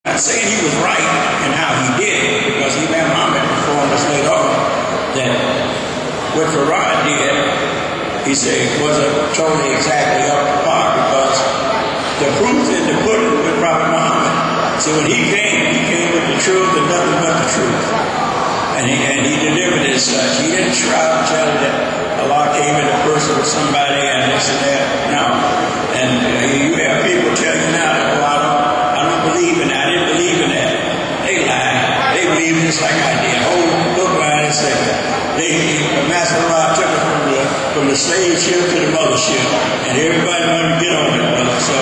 not saying he was right in how he did it, because Imam Muhammad informed us later on that what Farad did, he said, wasn't totally exactly up to par, because the proof in the pudding with Prophet Muhammad. So when he came with the truth and nothing but the truth. And he delivered it as such. He didn't try to tell you that Allah came in a person with somebody and this and that. No. And you have people tell you now that, well, I don't believe in that. I didn't believe in that. They lie. They believe just like I did. Whole book line and say, the Master Allah took it from the slave ship to the mothership. And everybody wanted to get on it, brother. So,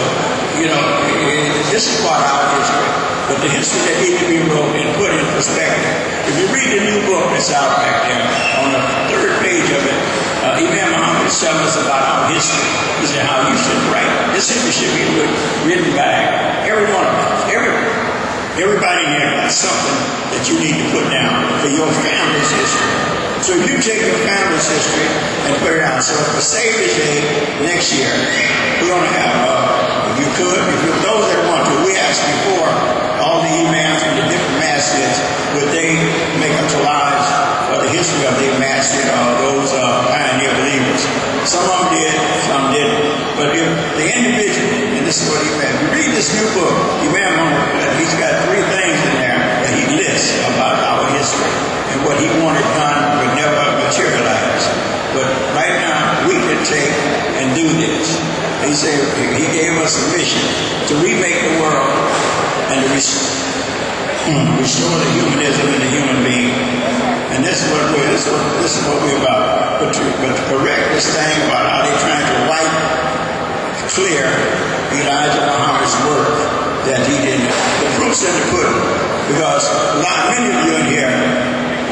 this is part of our history. But the history that needs to be wrote and put in perspective. If you read the new book that's out back there, on the third page of it, Imam Muhammad is telling us about our history. He said how you should write. This history should be written by every one of us. Everybody in here has something that you need to put down for your family's history. So if you take your family's history and put it down. So for Savior's Day next year, we're going to have, those that want to, we asked before, all the imams from the different masjids, would they make up to lives for the history of their masjid or those pioneer believers? Some of them did, some didn't. But if the individual, and this is what he meant, you read this new book, Imam Muhammad, he's got 3 things in there that he lists about our history and what he wanted done would never materialize. But right now, we can take and do this. He said he gave us a mission to remake the world and to restore the humanism in the human being. And this is what we're about. But to correct this thing about how they're trying to wipe clear Elijah Muhammad's work that he didn't. The proof's in the pudding. Because many of you in here,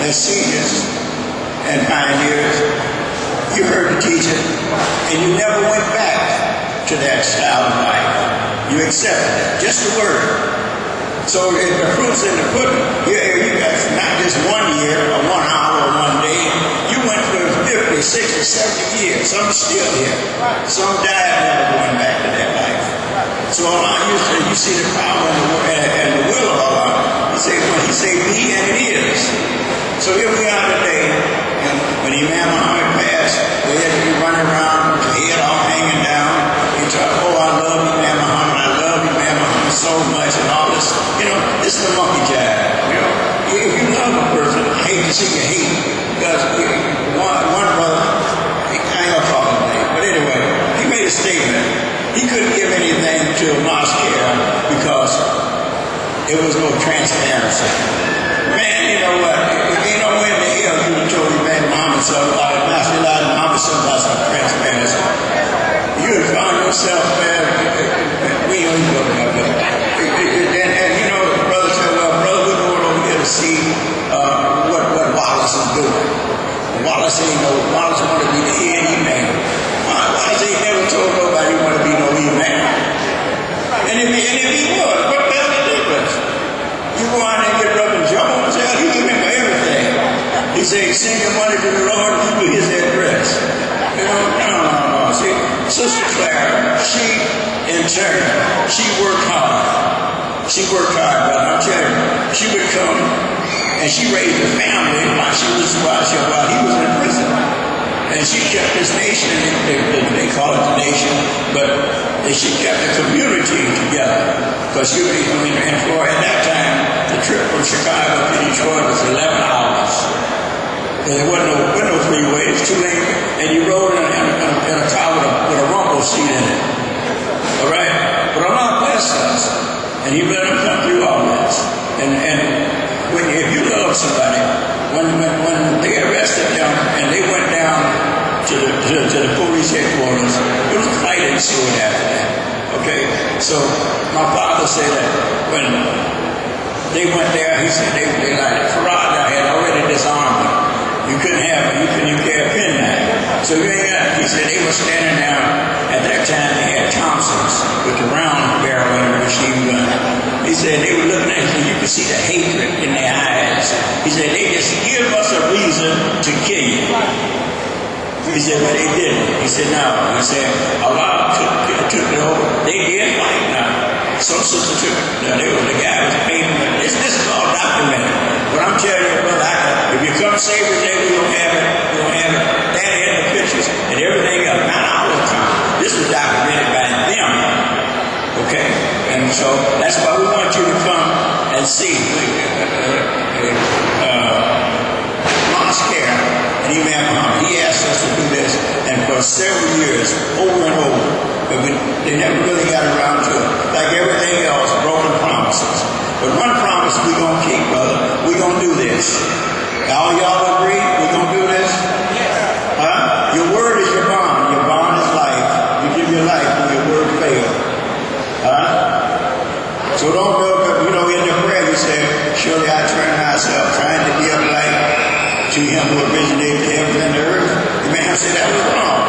as seniors and pioneers, you heard the teaching, and you never went back to that style of life. You accepted it, just the word. So if the proof's in the pudding, you got not just 1 year or 1 hour or 1 day. You went for 50, 60, 70 years. Some still here. Some died never going back to that life. So Allah you see the power and the will of Allah. He said, be and it is. So here we are today, and when Imam Muhammad passed, we had to be running around with the head all hanging down. He talked, I love Imam Muhammad, I love Imam Muhammad so much, and all this. This is the monkey jive. If you love a person, I hate to see you hate. Because one brother, I ain't gonna call his name, but anyway, he made a statement. He couldn't give anything to a mosque here because there was no transparency. Man, you know what? Ain't no way in the hell you would told Imam Muhammad something about some transparency. You would find yourself, man, we ain't even going to have that. And the brother said, brother, we're going over here to see what Wallace is doing. Wallace wanted to be the head imam. Wallace ain't never told nobody he wanted to be no imam. And if he was, what the hell the difference? You go out and get rubbing jump on his head, he remember everything. He said, send your money to the Lord, you do his address. No. See, Sister Clara, she, in turn, she worked hard. But I'm telling you, she would come and she raised a family while he was in prison. And she kept this nation, they call it the nation, but she kept the community together. Because at that time, the trip from Chicago to Detroit was 11 hours. There wasn't no freeway, it's too late. And you rode in a car with a rumble seat in it. All right? But Allah blessed us. And He let them come through all this. And if you love somebody, when they arrested them and they went down to the police headquarters, there was a fight ensued after that. Okay? So my father said that when they went there, he said they like Farad had already disarmed them. You couldn't have it. You couldn't even carry a penknife. So he said they were standing there. At that time, they had Thompsons with the round barrel and a machine gun. He said they were looking at you. You could see the hatred in their eyes. He said they just give us a reason to kill you. He said, but they didn't. He said, no. He said, Allah took it over. They did fight now. Some sister took it. No, the guy was saved today, we don't have it. We don't have it. That had the pictures and everything else. Not our time. This was documented by them. Okay? And so that's why we want you to come and see. Mosque and Imam Mohammed, he asked us to do this, and for several years, over and over, but they never really got around to it. Like everything else, broken promises. But one promise we're going to keep, brother. We're going to do this. All y'all agree we're going to do this? Huh? Your word is your bond. Your bond is life. You give your life when your word fails. Huh? So don't go, in the prayer you say, surely I turn myself, trying to give life to him who originated the heavens and the earth. The man said that was wrong.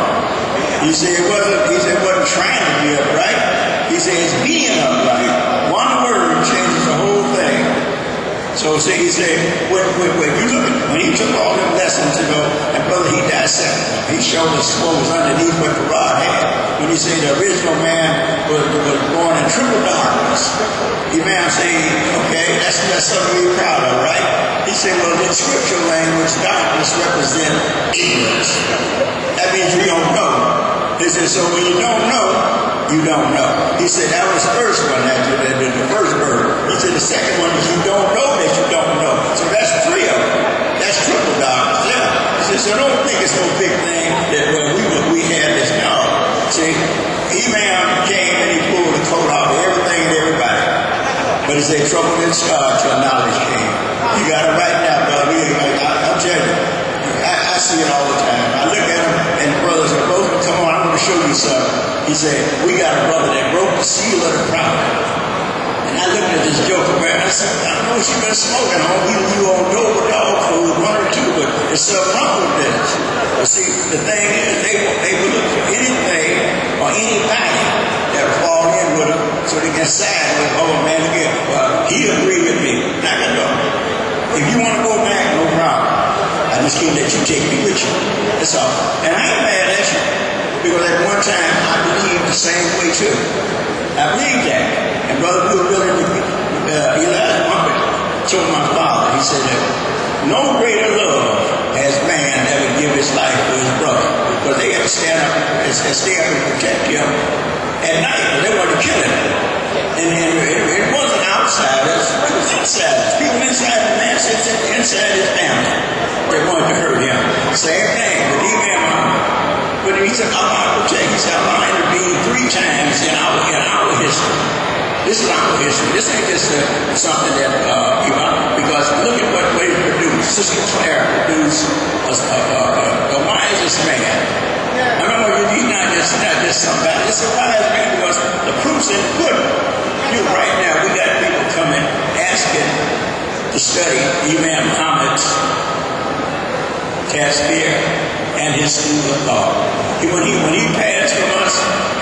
He said it wasn't trying to be upright. He said it's being upright. One word changes the whole thing. So see, he said, when you look at, when he took all them lessons, and brother, he dissected them. He showed us what was underneath what the rod had. When he said the original man was born in triple darkness. Imam said, okay, that's something to be proud of, right? He said, well, in scriptural language, darkness represents ignorance. That means you don't know. He said, so when you don't know, you don't know. He said, that was the first one, the first word. He said, the second one is you don't know that you don't know. So that's three of them. That's triple darkness. Yeah. He said, so don't think it's no big thing that we had this. No. See, Imam came and he pulled the coat off of everything and everybody. But he said, trouble didn't start till knowledge came. You got it right now, brother. I'm telling you, I see it all the time. I look at him and the brothers are both, come on, I want to show you something. He said, we got a brother that broke the seal of the prophet. And I looked at this joker, man. I said, I know she been smoking on. You on dope with dog food, one or two, but there's something wrong with this. But see, the thing is, they will look for anything or anybody that will fall in with them so they can side with, oh man, again, well, he agreed with me. Not gonna go. If you want to go back, no problem. I just can't let you take me with you. That's all. And I ain't mad at you. Because at one time, I believed the same way too. I believed that. And Brother Bill Elijah Muhammad told my father, he said that no greater love has man ever give his life for his brother. Because they had to stand up and stay up and protect him at night. They wanted to kill him. And it wasn't outsiders, it was insiders. People inside the man sits inside his family. They wanted to hurt him. Same thing with Imam Muhammad. But he said, Allah protect. He said, Allah intervened 3 times in our history. This is our history. This ain't just something that, because look at what he produced. Sister Claire produced the wisest man. I remember he's not just somebody. It's a wise man because the proof's in the pudding. Right now, we got people coming asking to study Imam Muhammad's tafsir and his school of law. When he passed from us,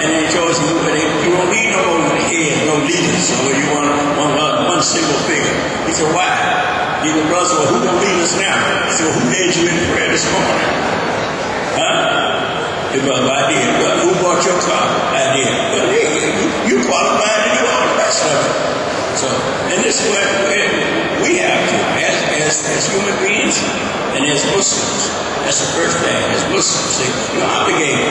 and they told us you don't need no more head, no leaders, so you want one single figure. He said, why? He said, brother, well, who gonna lead us now? He said, well, who led you in prayer this morning? Huh? He said, brother, I did. Well, who bought your car? I did. But hey, you qualified to do all the rest of it. So, and this is what we have to, as human beings and as Muslims. That's the first thing. As Muslims, see, you're obligated.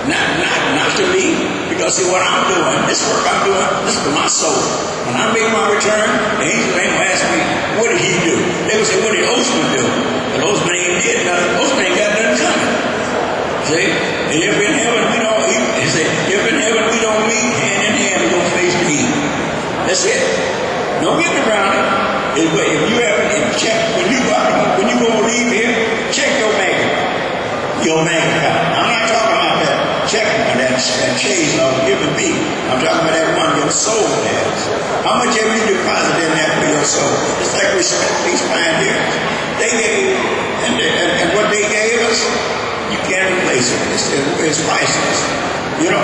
Not to me, because see what I'm doing, this work I'm doing, this is for my soul. When I make my return, the angels ain't gonna ask me, what did he do? They would say, what did Osman do? But Osman ain't did nothing. Osman ain't got nothing coming. See? And if in heaven we don't eat, he said, if in heaven we don't meet hand in hand, we don't face the heat. That's it. Don't get around it. If you ever check, when you go to leave here, check your bank account. I'm not talking about that checking that change of giving me. I'm talking about that one your soul has. How much have you deposited in that for your soul? It's like respect these pioneers. They gave, and what they gave us, you can't replace it. It's priceless. You know,